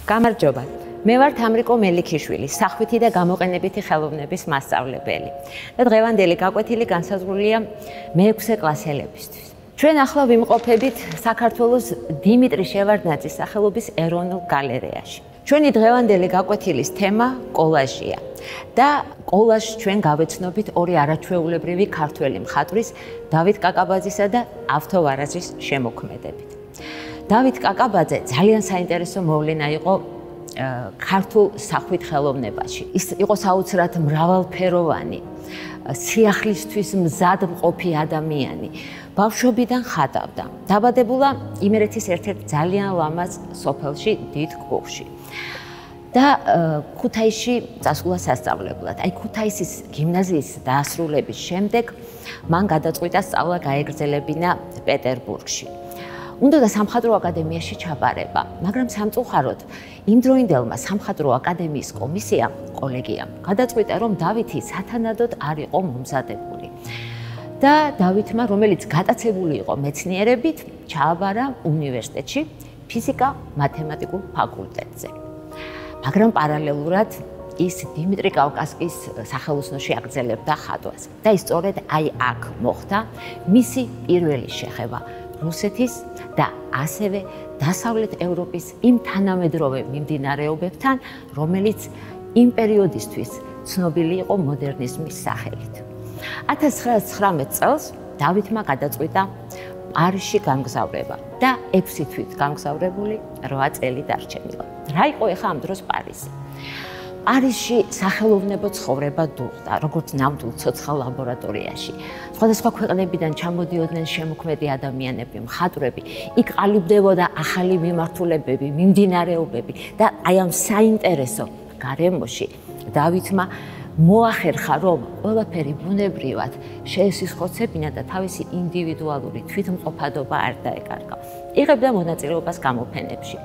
გამარჯობა. მე ვარ თამრიკო მელიქიშვილი, სახვითი და გამოყენებითი ხელოვნების მასწავლებელი. და დღევანდელი გაკვეთილი განსაზღვრულია მე-6 კლასელებისთვის. ჩვენ ახლა ვიმყოფებით საქართველოს დიმიტრი შევარდნაძის სახელობის ეროვნულ გალერეაში. ჩვენი დღევანდელი გაკვეთილის თემა კოლაჟია. და კოლაჟს ჩვენ გავეცნობით ორი არაჩვეულებრივი ქართველი მხატვრის, დავით კაკაბაძისა და ავთო ვარაზის შემოქმედებით. დავით კაკაბაძე ძალიან საინტერესო მოვლენა იყო ქართულ სახვით ხელოვნებაში. ის იყო საოცრად მრავალფეროვანი, სიახლისთვის მზად მყოფი ადამიანი. ბავშვობიდან ხატავდა. დაბადებულა იმერეთის ერთ-ერთ ძალიან ლამაზ სოფელში, დიდ ქუხში. და ქუთაისში წასულა სასწავლებლად. აი ქუთაისის გიმნაზიის დაასრულების შემდეგ მან გადაწყვიტა სწავლა გაეგრძელებინა პეტერბურგში. უნდა სამხატვრო აკადემიაში ჩაბარება, მაგრამ სამწუხაროდ იმდროინდელმა სამხატვრო აკადემიის კომისიამ, კოლეგიამ გადაწყვიტა, რომ დავითი სათანადოდ არ იყო მომზადებული. და დავითმა, რომელიც გატაცებული იყო მეცნიერებით, ჩააბარა უნივერსიტეტში ფიზიკა-მათემატიკურ ფაკულტეტზე. მაგრამ პარალელურად ის დიმიტრი კავკასკის სახელოსნოში აგრძელებდა ხატვას. და ის სწორედ აი აქ მოხდა მისი პირველი შეხება რუსეთის და ასევე დასავლეთ ევროპის იმ თანამედროვე მიმდინარეობებთან, რომელიც იმ პერიოდისთვის ცნობილი იყო მოდერნიზმის სახელით. 1919 წელს დავითმა გადაწყვიტა პარიზში გამგზავრება და 6 თვით გამგზავრებული 8 წელი დარჩენილა. რა იყო ეხა ამ დროს პარიზი? პარიზში სახელოვნებო ცხოვრება დუღდა, როგორც ნამდვილ ცოცხალ ლაბორატორიაში. სხვადასხვა ქვეყნებიდან ჩამოდიოდნენ შემოქმედი ადამიანები, მხატვრები, იქ ყალიბდებოდა ახალი მიმართულებები, მიმდინარეობები და აი ამ საინტერესო გარემოში დავითმა მოახერხა, რომ ყველაფერი ბუნებრივად შეესისხოცებინა და თავისი ინდივიდუალური თვითმყოფადობა არ დაეკარგა. იღებდა მონაწილეობას გამოფენებში.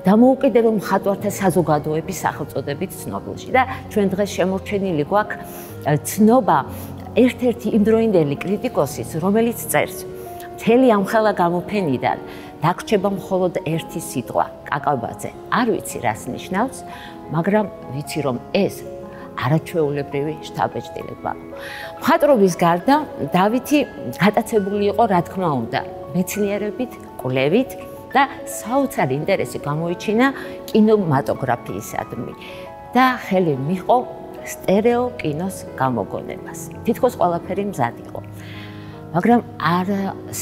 დამოუკიდებელ მხატვართა საზოგადოების სახელწოდებით ცნობილში და ჩვენ დღეს შემორჩენილი გვაქვს ცნობა ერთ-ერთი იმდროინდელი კრიტიკოსის, რომელიც წერს: მთელი ამ ხელა გამოფენიდან დაგრჩება მხოლოდ ერთი სიტყვა, კაკაბაძე. არ ვიცი რას ნიშნავს, მაგრამ ვიცი, რომ ეს არაჩვეულებრივი შთაბეჭდილება. მხატვრობის გარდა დავითი გატაცებული იყო, რა თქმა უნდა, მეცნიერებით, კვლევით და საოცარი ინტერესი გამოიჩინა კინემატოგრაფიისადმი და ხელი მიჰყო სტერეო კინოს გამოგონებას. თითქოს ყველაფერი მზად იყო. მაგრამ არ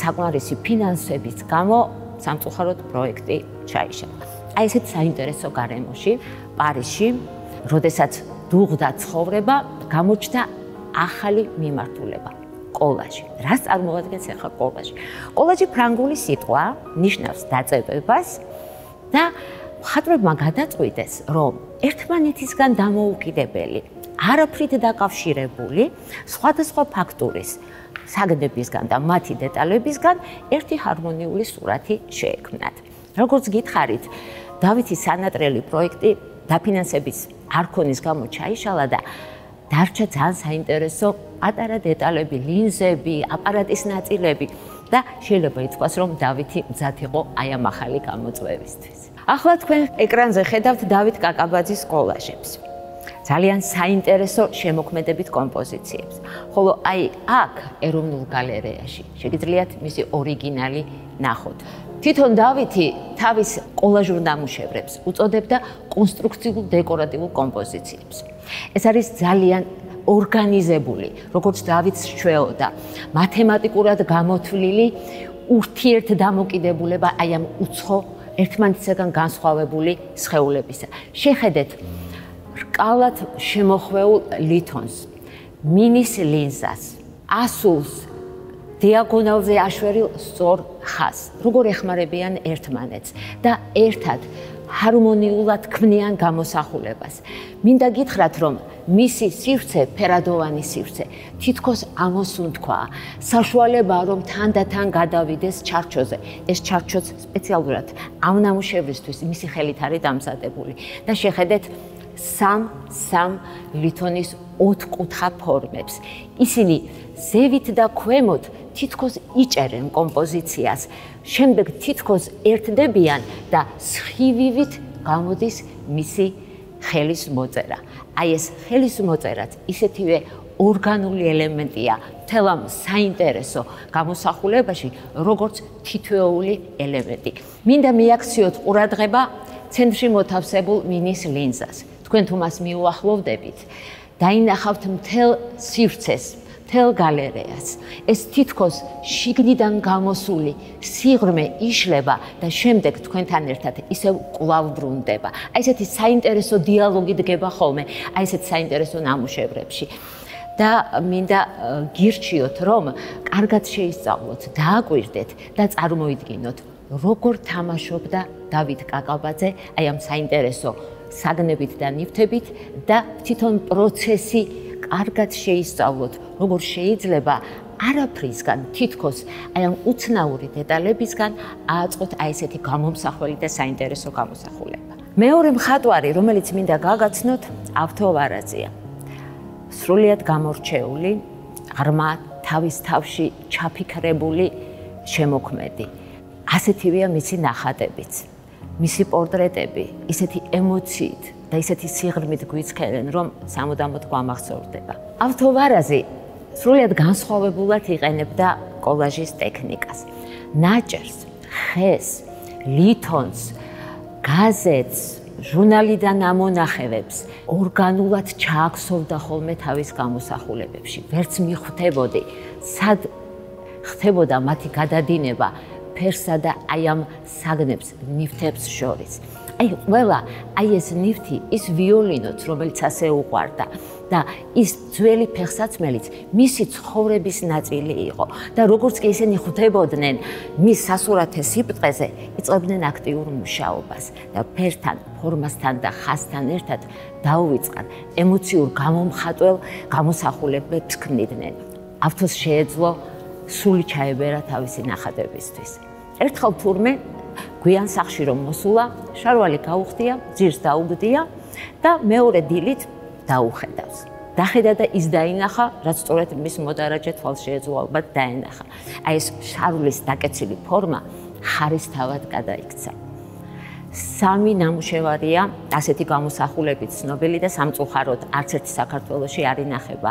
საკმარისი ფინანსების გამო სამწუხაროდ პროექტი ჩაიშალა. აი ესეთ საინტერესო გარემოში, პარიზში, როდესაც დუღდა ცხოვრება, გამოჩნდა ახალი მიმართულება. კოლაჟი. რას წარმოადგენს ახლა კოლაჟი? კოლაჟი ფრანგული სიტყვა, ნიშნავს დაწებებას და მხატვრებმა გადაწყვიტეს, რომ ერთმანეთისგან დამოუკიდებელი, არაფრით დაკავშირებული, სხვადასხვა ფაქტურის საგნებისგან და მათი დეტალებისგან ერთი ჰარმონიული სურათი შეექმნათ. როგორც გითხარით, დავითის სანატრელი პროექტი დაფინანსების არ ქონის გამო ჩაიშალა და დარჩა ძალიან საინტერესო პატარა დეტალები, ლინზები, აპარატის ნაწილები და შეიძლება ითქვას, რომ დავითი მზად იყო აი ამ ახალი გამოწვევისთვის. ახლა თქვენ ეკრანზე ხედავთ დავით კაკაბაძის კოლაჟებს. ძალიან საინტერესო შემოქმედებით კომპოზიციებს. ხოლო აი აქ ეროვნულ გალერეაში შეგიძლიათ მისი ორიგინალი ნახოთ. თვითონ დავითი თავის კოლაჟურ ნამუშევრებს უწოდებდა კონსტრუქციულ დეკორატიულ კომპოზიციებს. ეს არის ძალიან ორგანიზებული, როგორც დავითს ჩვეოდა, მათემატიკურად გამოთვლილი ურთიერთდამოკიდებულება აი ამ უცხო ერთმანეთისგან განსხვავებული სხეულებისა. შეხედეთ რკალად შემოხვეულ ლითონს, მინის ლინზას, ასულს, დიაგონალზე აშვერილ სწორ ხაზს, როგორ ეხმარებიან ერთმანეთს და ერთად ჰარმონიულად ქმნიან გამოსახულებას. მინდა გითხრათ, რომ მისი სივრცე, ფერადოვანი სივრცე, თითქოს ამოსუნთქვა, საშუალებაა, რომ თანდათან გადავიდეს ჩარჩოზე. ეს ჩარჩოც სპეციალურად ამ ნამუშევრისთვის მისი ხელით არის დამზადებული და შეხედეთ სამ ლითონის ოთხკუთხა ფორმებს. ისინი ზევით და ქვემოთ თითქოს იჭერენ კომპოზიციას, შემდეგ თითქოს ერთდებიან და სხივივით გამოდის მისი ხელის მოწერა. Აი ეს ხელის მოწერაც ისეთივე ორგანული ელემენტია მთელ ამ საინტერესო გამოსახულებაში, როგორც თითოეული ელემენტი. მინდა მიაქციოთ ყურადღება ცენტრში მოთავსებულ მინის ლინზას. თქვენ თუ მას მიუახლოვდებით, დაინახავთ მთელ სივრცეს, მთელ გალერეას. ეს თითქოს შიგნიდან გამოსული სიღრმე იშლება და შემდეგ თქვენთან ერთად ისევ კვლავ ბრუნდება. აი ესეთი საინტერესო დიალოგი დგება ხოლმე, აი ესეთ საინტერესო ნამუშევრებში. და მინდა გირჩიოთ, რომ კარგად შეისწავლოთ, დააკვირდეთ და წარმოიდგინოთ, როგორ თამაშობდა დავით კაკაბაძე აი ამ საინტერესო საგნებით და ნივთებით და თვითონ პროცესი კარგად შეისწავლოთ, როგორ შეიძლება არაფრისგან თითქოს აი ამ უცნაური დეტალებისგან ააწყოთ აი ესეთი გამომსახველი და საინტერესო გამოსახულება. მეორე მხატვარი, რომელიც მინდა გაგაცნოთ, ავთო ვარაზია. სრულიად გამორჩეული, ღრმა თავის თავში ჩაფიქრებული შემოქმედი. ასეთივეა მისი ნახატებიც, მისი პორტრეტები, ისეთი ემოციით და ისეთი სიღრმით გვიცხელენ, რომ სამუდამოდ გვამახსოვრდება. ავთო ვარაზი სრულიად განსხვავებულად იყენებდა კოლაჟის ტექნიკას. ნაჭერს, ხეს, ლითონს, გაზეთს, ჟურნალიდან ამონახევებს ორგანულად ჩააქსოვდა ხოლმე თავის გამოსახულებებში. ვერც მიხვდებოდი, სად ხდებოდა მათი გადადინება ფერსა და აი ამ საგნებს, ნივთებს შორის. აი ყველა, აი ეს ნივთი, ის ვიოლინოც, რომელიც ასე უყვარდა და ის ძველი ფეხსაცმელიც მისი ცხოვრების ნაწილი იყო და როგორც კი ისინი ხვდებოდნენ მის სასურათე სიბრტყეზე, იწყებდნენ აქტიურ მუშაობას და ფერთან, ფორმასთან და ხასთან ერთად დაუვიწყარ ემოციურ გამომხატველ გამოსახულებებს ქმნიდნენ. ავთოს შეეძლო სული ჩაებერა თავისი ნახატებისთვის. ერთხელ თურმე გვიან სახში რომ მოსულა, შარვალი გაუხდია, ძირს დაუგდია და მეორე დილით დაუხედავს. დახედა და ის დაინახა, რაც სწორედ მის მოდარაჯე თვალს შეეძლო ალბათ დაენახა. აი ეს შარვლის დაკეცილი ფორმა ხარისთავად გადაიქცა. სამი ნამუშევარია ასეთი გამოსახულებით ცნობილი და სამწუხაროდ არც ერთი საქართველოში არ ინახება.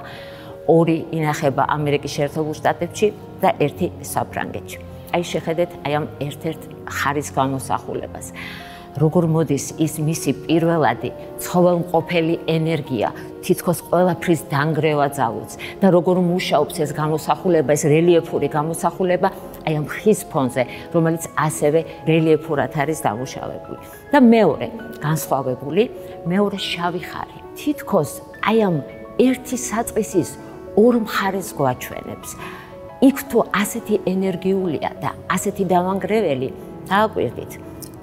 ორი ინახება ამერიკის შეერთებულ შტატებში და ერთი საფრანგეთში. აი შეხედეთ აი ამ ერთ-ერთ ხარის გამოსახულებას. როგორ მოდის ის მისი პირველადი ცხოველმყოფელი ენერგია, თითქოს ყველაფრის დანგრევა ძალუց და როგორ მუშაობს ეს გამოსახულება, ეს რელიეფური გამოსახულება აი ამ ხის ფონზე, რომელიც ასევე რელიეფურად არის დამუშავებული. და მეორე განსხვავებული, მეორე შავი ხარი. თითქოს აი ამ ერთი საწყისის ორ მხარეს გვაჩვენებს. იქ თუ ასეთი ენერგიულია და ასეთი დამანგრეველი, დააკვირდით,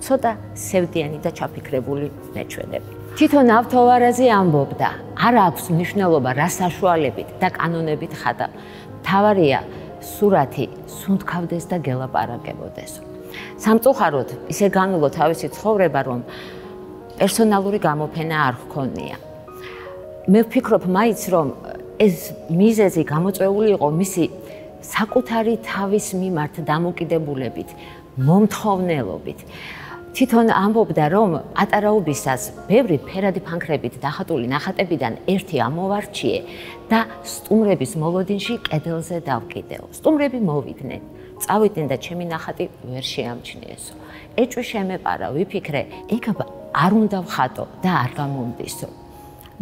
ცოტა სევდიანი და ჩაფიქრებული მეჩვენები. თვითონ ავთო ვარაზი ამბობდა, არ აქვს მნიშვნელობა რა საშუალებით და კანონებით ხატა. მთავარია სურათი სუნთქავდეს და გელაპარაკებოდეს. სამწუხაროდ ისე განვლო თავისი ცხოვრება, რომ პერსონალური გამოფენა არ ჰქონია. მე ვფიქრობ მაინც, რომ ეს მიზეზი გამოწვეული იყო მისი საკუთარი თავის მიმართ დამოკიდებულებით, მომთხოვნელობით. თვითონ ამბობდა, რომ ატარაობისას ბევრი ფერადი ფანქრებით დახატული ნახატებიდან ერთი ამოვარჩიე და სტუმრების მოლოდინში კედელზე დავკიდეო. სტუმრები მოვიდნენ, წავიდნენ და ჩემი ნახატი ვერ შეამჩნიესო. ეჭვი შემეპარა, ვიფიქრე, ეგ არ უნდა ვხატო და არ გამომდისო.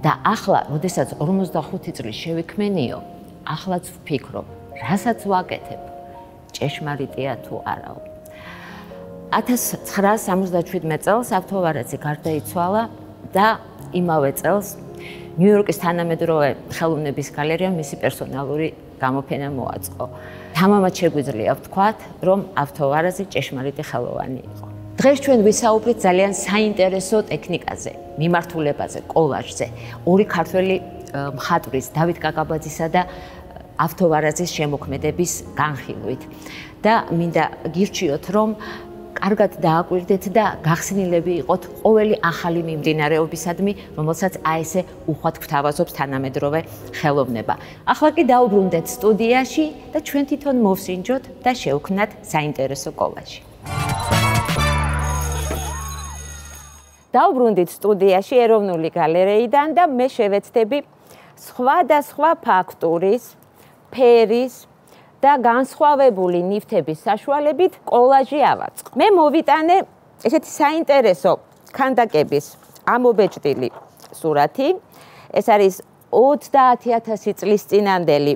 და ახლა, როდესაც 45 წლის შევიქმენიო, ახლაც ვფიქრობ, რასაც ვაკეთებ, ჭეშმარიტია თუ არაო. 1977 წელს ავთო ვარაზი გარდაიცვალა და იმავე წელს ნიუ-იორკის თანამედროვე ხელოვნების გალერეამ მისი პერსონალური გამოფენა მოაწყო. თამამად შეგვიძლია ვთქვათ, რომ ავთო ვარაზი ჭეშმარიტი ხელოვანი იყო. დღეს ჩვენ ვისაუბრეთ ძალიან საინტერესო ტექნიკაზე, მიმართულებაზე, კოლაჟზე. ორი ქართველი მხატვრის, დავით კაკაბაძისა და ავთო ვარაზის შემოქმედების განხილვით. და მინდა გირჩიოთ, რომ კარგად დააკვირდეთ და გახსნილები იყოთ ყოველი ახალი მიმდინარეობისადმი, რომელსაც აი ესე უხვად გვთავაზობს თანამედროვე ხელოვნება. ახლა კი დაუბრუნდეთ სტუდიაში და ჩვენ თვითონ მოვსინჯოთ და შევქმნათ საინტერესო კოლაჟი. დავბრუნდით სტუდიაში ეროვნული გალერეიდან და მე შევეცდები სხვადასხვა ფაქტურის, ფერის და განსხვავებული ნივთების საშუალებით კოლაჟი ავაწყო. მე მოვიტანე ესეთი საინტერესო ქანდაკების ამობეჭდილი სურათი. ეს არის 30,000 წლის წინანდელი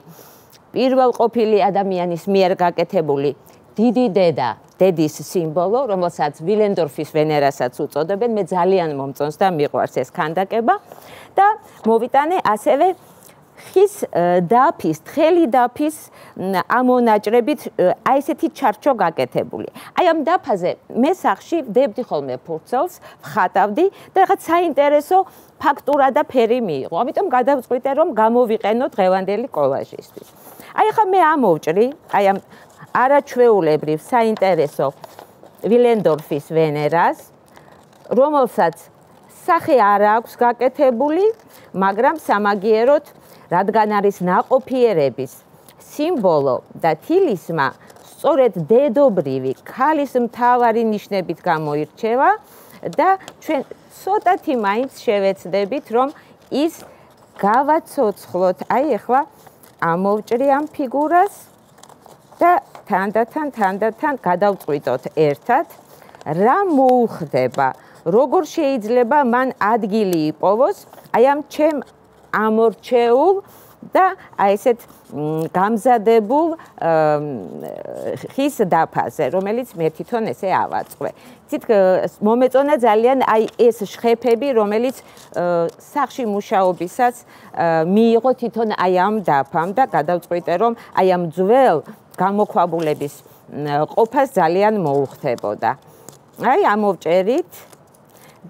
პირველყოფილი ადამიანის მიერ გაკეთებული დიდი დედა, დედის სიმბოლო, რომელსაც ვილენდორფის ვენერასაც უწოდებენ. მე ძალიან მომწონს და მიყვარს ეს ქანდაკება და მოვიტანე ასევე ხის დაფის, თხელი დაფის ამონაჭრებით აი ესეთი ჩარჩო გაკეთებული. აი ამ დაფაზე მე სახში ვდებდი ხოლმე ფურცელს, ვხატავდი და რაღაც საინტერესო ფაქტურა და ფერი მიიღო. ამიტომ გადავწყვიტე რომ გამოვიყენო დღევანდელი კოლაჟისთვის. აი ახლა მე ამოვჭრი, აი ამ არაჩვეულებრივ საინტერესო ვილენდორფის ვენერას, რომელსაც სახე არ აქვს გაკეთებული, მაგრამ სამაგიეროდ რადგან არის ნაყოფიერების სიმბოლო და თილისმა სწორედ დედობრივი ქალის მთავარი ნიშნებით გამოირჩევა და ჩვენ ცოტათი მაინც შევეცდებით რომ ის გავაცოცხლოთ. აი ახლა ამოვჭრი ამ ფიგურას და თანდათან გადავწყვიტოთ ერთად რა მოუხდება, როგორ შეიძლება მან ადგილი იპოვოს აი ამ ჩემ ამორჩეულ და აი ესეთ გამზადებულ ხის დაფაზე, რომელიც მე თვითონ ესე ავაწყვე. იცით, მომეწონა ძალიან აი ეს შხეფები, რომელიც სახში მუშაობისას მიიღო თვითონ აი ამ დაფამ და გადავწყვიტე რომ აი ამ ძველ გამოქვაბულების ყოფას ძალიან მოუხდებოდა. აი ამოვჭერით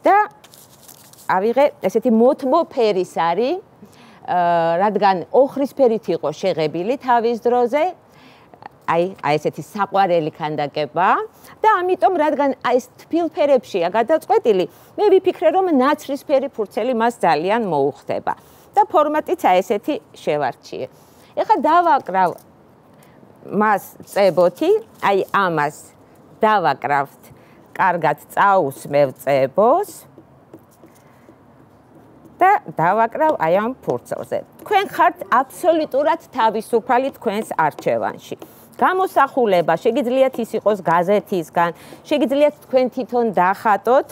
და ავიღე ესეთი მოთმო ფერის არის, რადგან ოხრისფერით იყო შეღებილი თავის დროზე, აი ესეთი საყვარელი ქანდაკება და ამიტომ რადგან აი ეს თბილფერებშია გადაწყვეტილი, მე ვიფიქრე რომ ნაცრისფერი ფურცელი მას ძალიან მოუხდება და ფორმატიც აი ესეთი შევარჩიე. ეხლა დავაკრავ მას წებოთი, აი ამას დავაკრავთ კარგად წაусმევ წებოს და დავაკრავ აი ამ ფურცელზე. თქვენ ხართ აბსოლუტურად თავისუფალი თქვენს არჩევანში. გამოსახულება შეგიძლიათ ის იყოს გაზეთისგან, შეგიძლიათ თქვენ თვითონ დახატოთ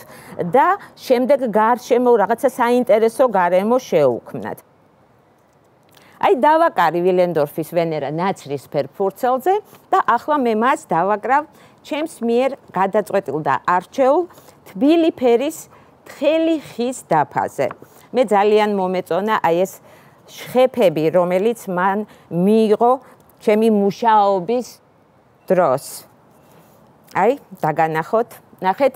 და შემდეგ გარშემო რაღაცა საინტერესო გარემო შეუქმნათ. აი დავაკარი ვილენდორფის ვენერა ნაცრისფერ ფურცელზე და ახლა მე მას დავაკრავ ჩემს მიერ გადაწყვეტილ და არჩეულ თბილი ფერის თხელი ხის დაფაზე. მე ძალიან მომეწონა აი ეს შხეფები, რომელიც მან მიიღო ჩემი მუშაობის დროს. აი, დაგანახოთ, ნახეთ,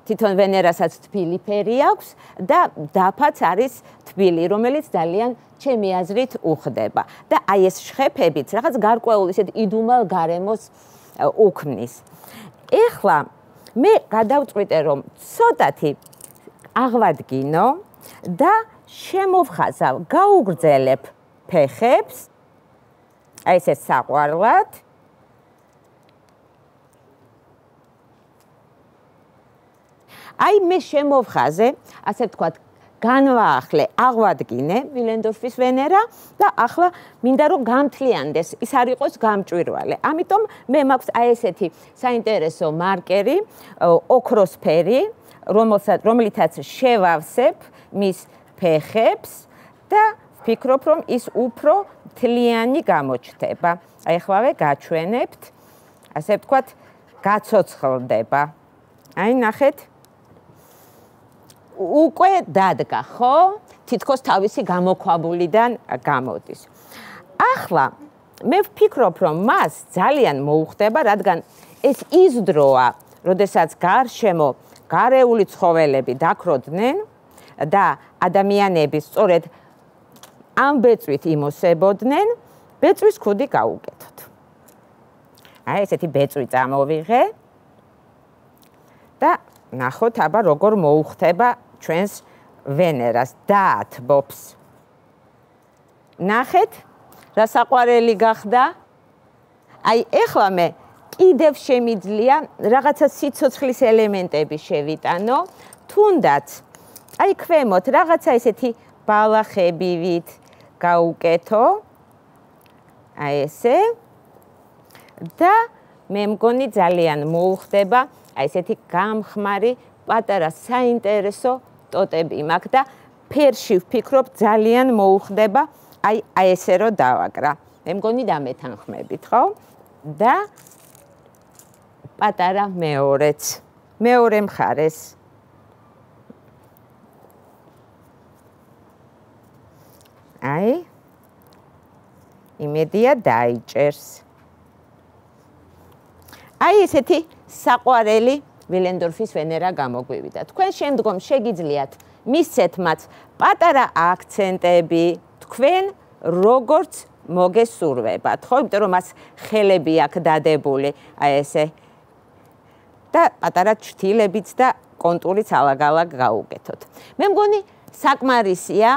თვითონ ვენერასაც თბილი ფერი აქვს და დაფაც არის თბილი, რომელიც ძალიან ჩემი აზრით უხდება. და აი ეს შხეფებიც რაღაც გარკვეულ ისეთ იდუმალ გარემოს უქმნის. ეხლა მე გადავწყვიტე რომ ცოტათი აღვადგინო და შემოვხაზავ, გაუგრძელებ ფეხებს, აი ესე საყვარლად. აი მე შემოვხაზე, ასე ვთქვათ, განვაახლე, აღვადგინე ვილენდორფის ვენერა და ახლა მინდა რომ გამთლიანდეს, ის არ იყოს გამჭვირვალე. ამიტომ მე მაქვს აი ესეთი საინტერესო მარკერი, ოქროსფერი, რომელიცაც შევავსებ მის ფეხებს და ვფიქრობ რომ ის უფრო თლიანი გამოჩნდება. აი ახლავე გაჩვენებთ, ასე ვთქვათ, გაცოცხლდება. აი ნახეთ. უკვე დადგა, ხო? თითქოს თავისი გამოქვაბულიდან გამოდის. ახლა მე ვფიქრობ, რომ მას ძალიან მოუხდება, რადგან ეს ის დროა, როდესაც გარშემო გარეული ცხოველები დაქროდნენ და ადამიანები სწორედ ამ ბეწვით იმოსებოდნენ, ბეწვის ქუდი გაუკეთოთ. აი ესეთი ბეწვი წამოვიღე და ნახოთ აბა როგორ მოუხდება ჩვენს ვენერას, დაათბობს. ნახეთ, რა საყვარელი გახდა. აი ეხლა მე კიდევ შემიძლია რაღაცა სიცოცხლის ელემენტები შევიტანო, თუნდაც აი ქვემოთ რაღაცა ესეთი ბალახებივით გაუკეთო. აი ესე. და მე მგონი ძალიან მოუხდება აი ესეთი გამხმარი პატარა საინტერესო ტოტები მაქვს და ფერში ვფიქრობ ძალიან მოუხდება აი ესე რომ დავაკრა. მე მგონი დამეთანხმებით, ხო? და პატარა მეორეც. მეორე მხარეს. აი იმედია დაიჭერს. აი ესეთი საყვარელი ვილენდორფის ვენერა გამოგვივიდა. თქვენ შემდგომ შეგიძლიათ მისცეთ მათ პატარა აქცენტები, თქვენ როგორც მოგესურვებათ, ხო? იმიტომ რომ მას ხელები აქვს დადებული, აი ესე. და პატარა ჩრდილებიც და კონტურიც ალაგ-ალაგ გაუკეთოთ. მე მგონი საკმარისია,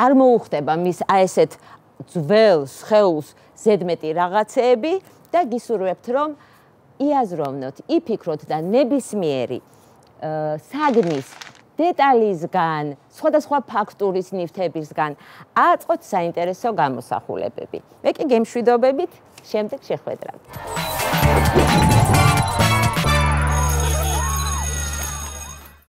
არ მოუხდება მის აი ესეთ ძველ სხეულს ზედმეტი რაღაცეები და გისურვებთ რომ იაზროვნოთ, იფიქროთ და ნებისმიერი საგნის დეტალისგან, სხვადასხვა ფაქტურის ნივთებისგან აწყოთ საინტერესო გამოსახულებები. მე კი გემშვიდობებით შემდეგ შეხვედრამდე.